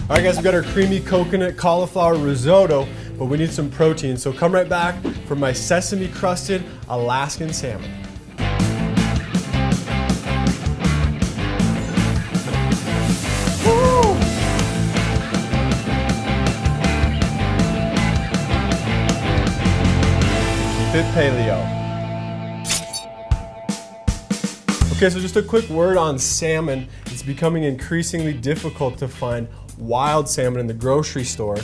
All right guys, we got our creamy coconut cauliflower risotto, but we need some protein. So come right back for my sesame crusted Alaskan salmon. Woo! Keep it paleo. Okay, so just a quick word on salmon. It's becoming increasingly difficult to find wild salmon in the grocery store.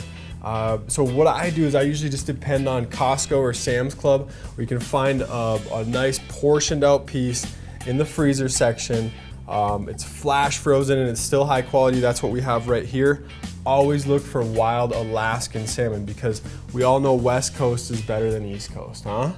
So what I do is I usually just depend on Costco or Sam's Club, where you can find a nice portioned out piece in the freezer section. It's flash frozen and it's still high quality. That's what we have right here. Always look for wild Alaskan salmon because we all know West Coast is better than East Coast, huh?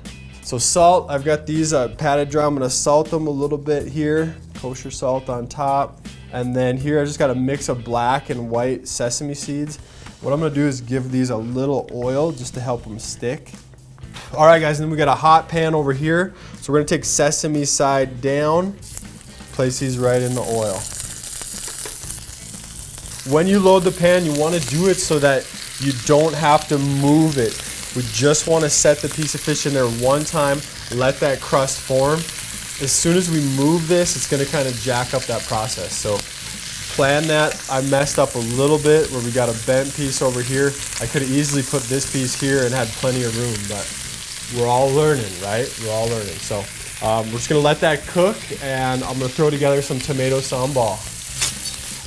So salt, I've got these padded dry. I'm gonna salt them a little bit here. Kosher salt on top. And then here I just got a mix of black and white sesame seeds. What I'm gonna do is give these a little oil just to help them stick. All right guys, and then we got a hot pan over here. So we're gonna take sesame side down, place these right in the oil. When you load the pan, you wanna do it so that you don't have to move it. We just want to set the piece of fish in there one time, let that crust form. As soon as we move this, it's going to kind of jack up that process. So plan that. I messed up a little bit where we got a bent piece over here. I could have easily put this piece here and had plenty of room, but we're all learning, right? We're all learning. So we're just going to let that cook, and I'm going to throw together some tomato sambal.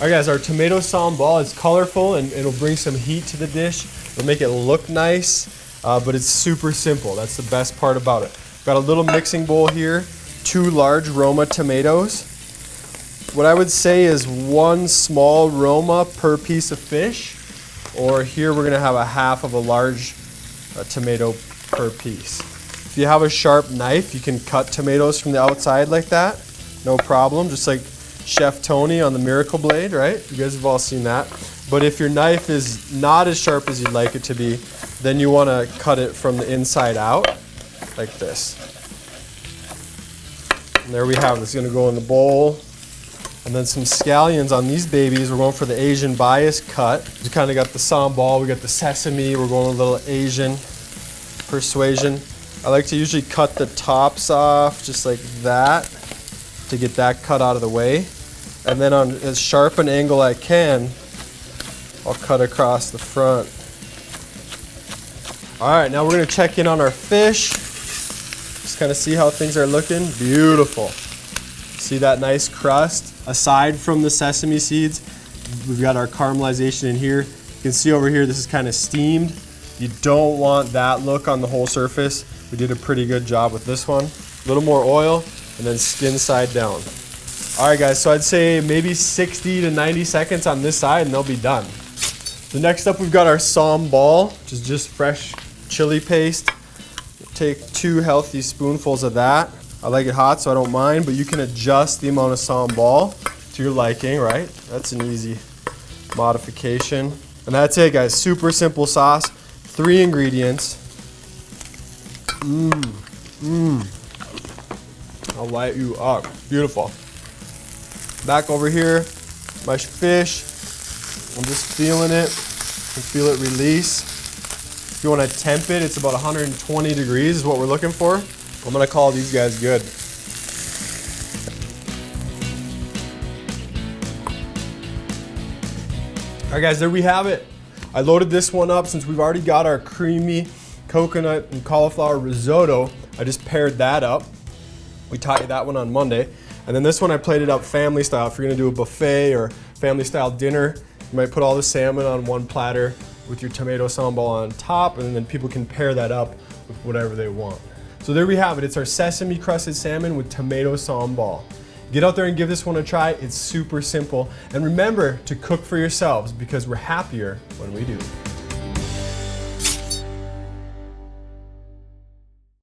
All right guys, our tomato sambal is colorful and it'll bring some heat to the dish. It'll make it look nice. But it's super simple. That's the best part about it. Got a little mixing bowl here, 2 large Roma tomatoes. What I would say is 1 small Roma per piece of fish, or here we're gonna have a half of a large tomato per piece. If you have a sharp knife, you can cut tomatoes from the outside like that, no problem, just like Chef Tony on the Miracle Blade, right? You guys have all seen that. But if your knife is not as sharp as you'd like it to be, then you want to cut it from the inside out, like this. And there we have it. It's going to go in the bowl. And then some scallions on these babies. We're going for the Asian bias cut. We kind of got the sambal, we got the sesame, we're going a little Asian persuasion. I like to usually cut the tops off just like that to get that cut out of the way. And then on as sharp an angle I can, I'll cut across the front. All right, now we're gonna check in on our fish. Just kind of see how things are looking. Beautiful. See that nice crust? Aside from the sesame seeds, we've got our caramelization in here. You can see over here, this is kind of steamed. You don't want that look on the whole surface. We did a pretty good job with this one. A little more oil, and then skin side down. All right guys, so I'd say maybe 60 to 90 seconds on this side and they'll be done. So next up we've got our sambal, which is just fresh chili paste. Take 2 healthy spoonfuls of that. I like it hot so I don't mind, but you can adjust the amount of sambal to your liking, right? That's an easy modification. And that's it guys, super simple sauce. 3 ingredients. I'll light you up, beautiful. Back over here, my fish. I'm just feeling it. You can feel it release. If you want to temp it, it's about 120 degrees is what we're looking for. I'm gonna call these guys good. All right guys, there we have it. I loaded this one up since we've already got our creamy coconut and cauliflower risotto. I just paired that up. We taught you that one on Monday. And then this one I plated up family style. If you're gonna do a buffet or family style dinner, you might put all the salmon on one platter with your tomato sambal on top, and then people can pair that up with whatever they want. So there we have it. It's our sesame crusted salmon with tomato sambal. Get out there and give this one a try. It's super simple. And remember to cook for yourselves because we're happier when we do.